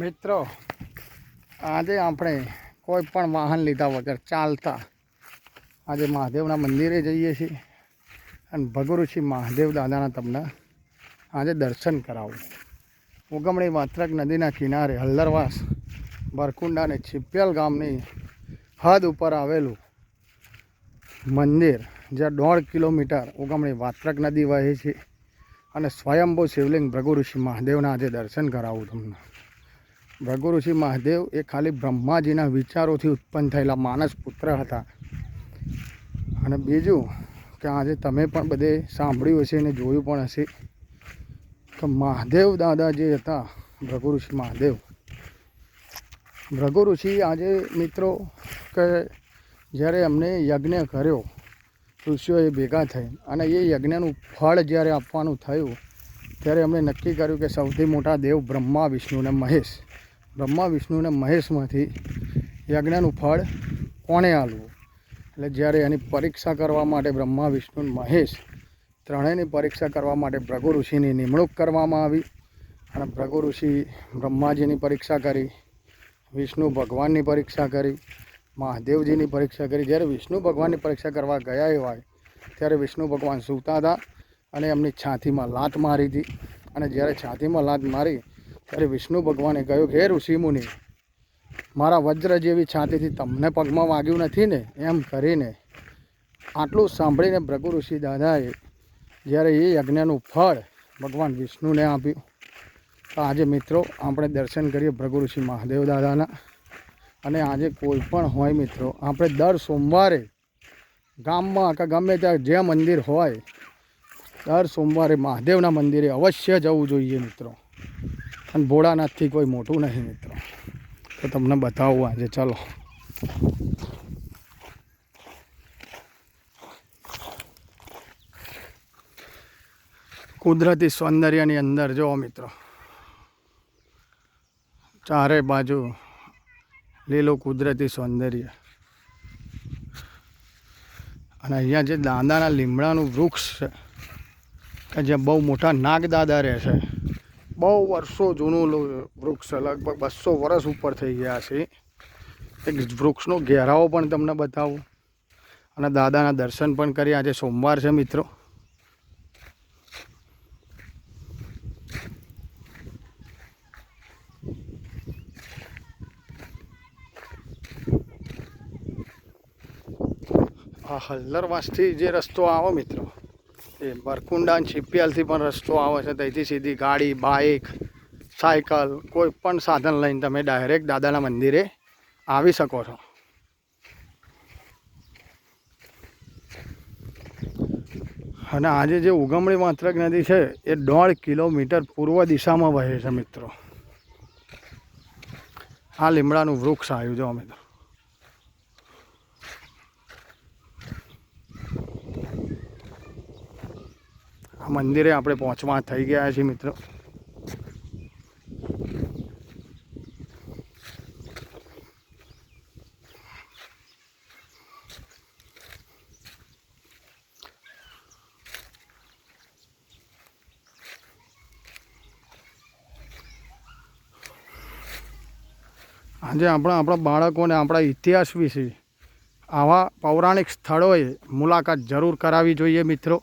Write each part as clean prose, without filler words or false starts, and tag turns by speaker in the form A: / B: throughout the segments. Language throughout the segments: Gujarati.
A: મિત્રો, આજે આપણે કોઈ પણ વાહન લીધા વગર ચાલતા આજે મહાદેવના મંદિરે જઈએ છીએ અને ભગુરુશી મહાદેવ દાદાના તમને આજે દર્શન કરાવું. ઉગમણી વાત્રક નદીના કિનારે હલ્દરવાસ બરકુંડા અને ચિપિયલ ગામની હદ ઉપર આવેલું મંદિર, જ્યાં 1.5 કિલોમીટર ઉગમણી વાત્રક નદી વહે છે અને સ્વયંભૂ શિવલિંગ ભૃગુઋષિ મહાદેવના આજે દર્શન કરાવું તમને. ભૃગુઋષિ મહાદેવ એ ખાલી બ્રહ્માજીના વિચારોથી ઉત્પન્ન થયેલા માનસ પુત્ર હતા. અને બીજું કે આજે તમે પણ બધે સાંભળ્યું હશે અને જોયું પણ હશે કે મહાદેવ દાદા જે હતા, ભૃગુઋષિ મહાદેવ, ભૃગુઋષિ આજે મિત્રો કે જ્યારે એમને યજ્ઞ કર્યો, ઋષિઓએ ભેગા થઈ અને એ યજ્ઞનું ફળ જ્યારે આપવાનું થયું ત્યારે એમણે નક્કી કર્યું કે સૌથી મોટા દેવ બ્રહ્મા વિષ્ણુ અને મહેશ, બ્રહ્મા વિષ્ણુ અને મહેશમાંથી યજ્ઞનું ફળ કોણે આલવું. એટલે જ્યારે એની પરીક્ષા કરવા માટે બ્રહ્મા વિષ્ણુ અને મહેશ ત્રણેયની પરીક્ષા કરવા માટે ભૃગુઋષિની નિમણૂક કરવામાં આવી. અને ભૃગુઋષિ બ્રહ્માજીની પરીક્ષા કરી, વિષ્ણુ ભગવાનની પરીક્ષા કરી, મહાદેવજીની પરીક્ષા કરી. જ્યારે વિષ્ણુ ભગવાનની પરીક્ષા કરવા ગયા હોય ત્યારે વિષ્ણુ ભગવાન સૂતા હતા અને એમની છાતીમાં લાત મારી હતી. અને જ્યારે છાતીમાં લાત મારી ત્યારે વિષ્ણુ ભગવાને કહ્યું કે હે ઋષિમુનિ, મારા વજ્ર જેવી છાતીથી તમને પગમાં વાગ્યું નથી ને? એમ કરીને આટલું સાંભળીને ભૃગુઋષિ દાદાએ જ્યારે એ યજ્ઞનું ફળ ભગવાન વિષ્ણુને આપ્યું. તો આજે મિત્રો આપણે દર્શન કરીએ ભૃગુઋષિ મહાદેવ દાદાના. અને આજે કોઈ પણ હોય મિત્રો, આપણે દર સોમવારે ગામમાં કે ગમે ત્યાં જે મંદિર હોય, દર સોમવારે મહાદેવના મંદિરે અવશ્ય જવું જોઈએ મિત્રો. અને ભોળાનાથથી કોઈ મોટું નહીં મિત્રો. તો તમને બતાવું આજે, ચાલો. કુદરતી સૌંદર્યની અંદર જો મિત્રો, ચારે બાજુ લીલું કુદરતી સૌંદર્ય. અને અહીંયા જે દાદાના લીમડાનું વૃક્ષ છે કે જ્યાં બહુ મોટા નાગ દાદા રહે છે, બહુ વર્ષો જૂનું વૃક્ષ છે, લગભગ 200 વર્ષ ઉપર થઈ ગયા છે. એક વૃક્ષનો ઘેરાવો પણ તમને બતાવું અને દાદાના દર્શન પણ કરીએ. આજે સોમવાર છે મિત્રો. આ હલ્દરવાસથી જે રસ્તો આવે મિત્રો, એ બરકુંડા અને ચિપિયલથી પણ રસ્તો આવે છે. ત્યાંથી સીધી ગાડી, બાઇક, સાયકલ, કોઈ પણ સાધન લઈને તમે ડાયરેક્ટ દાદાના મંદિરે આવી શકો છો. અને આજે જે ઉગમણી વાત્રક નદી છે એ 1.5 કિલોમીટર પૂર્વ દિશામાં વહે છે મિત્રો. આ લીમડાનું વૃક્ષ આવ્યું જો મિત્રો. આ મંદિરે આપણે પહોંચવા થઈ ગયા છીએ મિત્રો. આજે આપણા બાળકોને આપણા ઇતિહાસ વિશે આવા પૌરાણિક સ્થળોએ મુલાકાત જરૂર કરાવવી જોઈએ મિત્રો.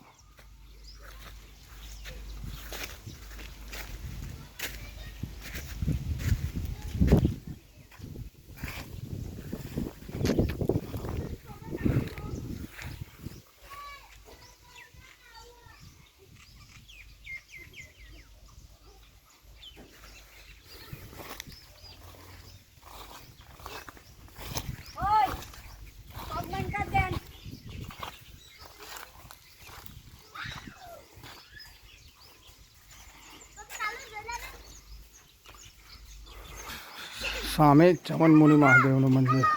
A: સામે ચમનમુનિ મહાદેવનું મંદિર,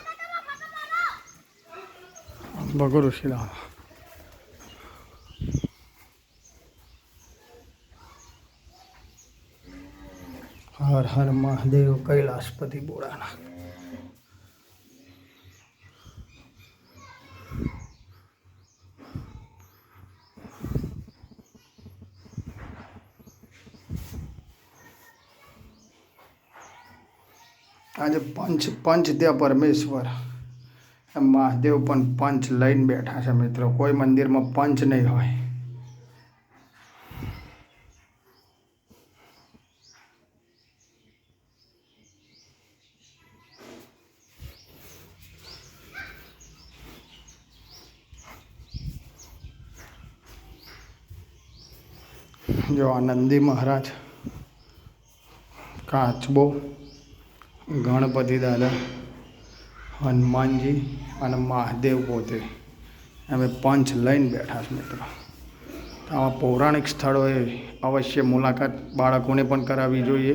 A: ભૃગુઋષિ દાદા. હર હર મહાદેવ, કૈલાસપતિ બોળાના. આજે પંચ ત્યાં પરમેશ્વર મહાદેવ પણ પંચ લઈને બેઠા છે મિત્રો. કોઈ મંદિરમાં પંચ નહીં હોય. જો આ નંદી મહારાજ, કાચબો, ગણપતિ દાદા, હનુમાનજી અને મહાદેવ પોતે અમે પંચ લઈને બેઠા છે મિત્રો. આવા પૌરાણિક સ્થળોએ અવશ્ય મુલાકાત બાળકોને પણ કરાવવી જોઈએ.